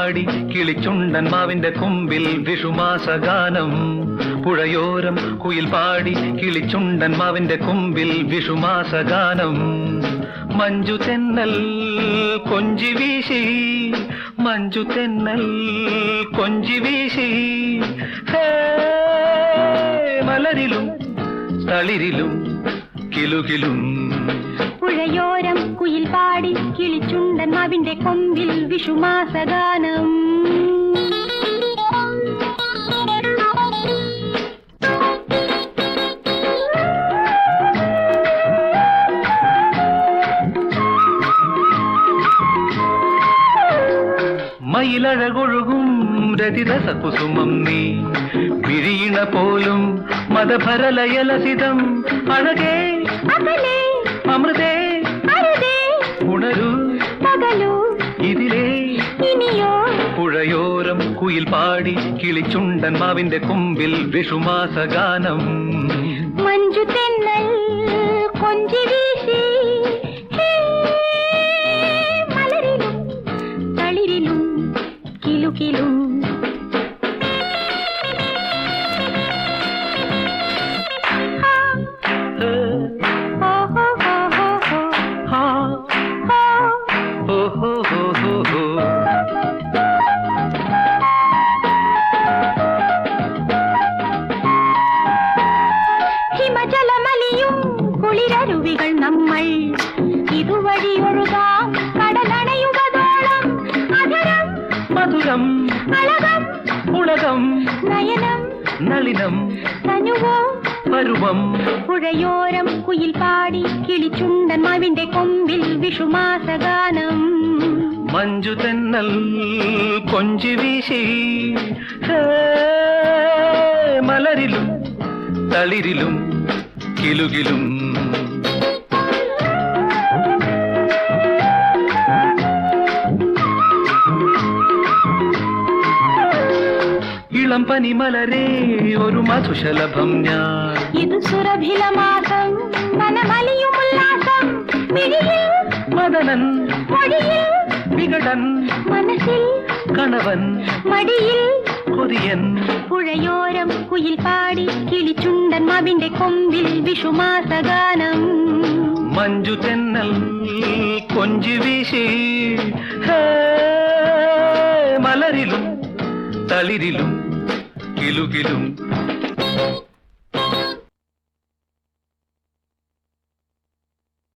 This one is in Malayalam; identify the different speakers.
Speaker 1: പാടി കിളിച്ചുണ്ടൻ മാവിന്റെ കൊമ്പിൽ വിഷുമാസഗാനം. പുഴയോരം കുയിൽ പാടി കിളിച്ചുണ്ടൻ മാവിന്റെ കൊമ്പിൽ വിഷുമാസഗാനം. മഞ്ജു തെന്നൽ കൊഞ്ചി വീശി, മഞ്ജു തെന്നൽ കൊഞ്ചി വീശി, ഹേ മലരിലും തളിരിലും കിലുകിലും.
Speaker 2: പുഴയോരം കുയിൽ പാടി കിളിച്ചുണ്ടൻ മാവിന്റെ കൊമ്പിൽ വിഷുമാസഗാനം.
Speaker 1: മയിലഴകൊഴുകും രതിരസ കുസുമം നീ, വിഴിയിണ പോലും മതഭരലയലസിതം. അഴകേ അമൃതേ ഉണരൂ
Speaker 2: പകലൂ
Speaker 1: ഇതിലേ
Speaker 2: ഇനിയോ.
Speaker 1: പുഴയോരം കുയിൽ പാടി കിളിച്ചുണ്ടൻ മാവിന്റെ കൊമ്പിൽ വിഷുമാസഗാനം.
Speaker 2: മഞ്ജു തെന്നൽ കൊഞ്ചി വീശി, മലരിലും തളിരിലും കിലുകിലും. ഹിമജലമലിയും കുളിരരുവികൾ നമ്മൾ ഇതുവഴി ഒഴുകാം കടലണയുവതോളം. അധരം
Speaker 1: മധുരം
Speaker 2: അളകം
Speaker 1: ഉലകം
Speaker 2: നയനം
Speaker 1: നളിനം
Speaker 2: തനുവോ
Speaker 1: പരുവം.
Speaker 2: പുഴയോരം കുയിൽ പാടി കിളിച്ചുണ്ടൻ മാവിന്റെ കൊമ്പിൽ വിഷുമാസഗാനം.
Speaker 1: മഞ്ജു തെന്നൽ കൊഞ്ചി വീശി, ഹേ മലരിലും തളിരിലും കിലുകിലും. ഇളം പനിമലരേ ഒരു മധുശലഭം ഞാൻ.
Speaker 2: ഇത് സുരഭിലമാസം വനമലിയും ഉല്ലാസം. മിഴിയിൽ
Speaker 1: മദനൻ
Speaker 2: മൊഴിയിൽ
Speaker 1: വികടൻ
Speaker 2: മനസ്സിൽ
Speaker 1: കണവൻ
Speaker 2: മടിയിൽ
Speaker 1: കൊതിയൻ.
Speaker 2: പുഴയോരം കുയിൽ പാടി കിളിച്ചുണ്ടൻ മാവിന്റെ കൊമ്പിൽ വിഷുമാസഗാനം.
Speaker 1: മഞ്ജു തെന്നൽ കൊഞ്ചി വീശി, ഹേ മലരിലും തളിരിലും കിലുകിലും.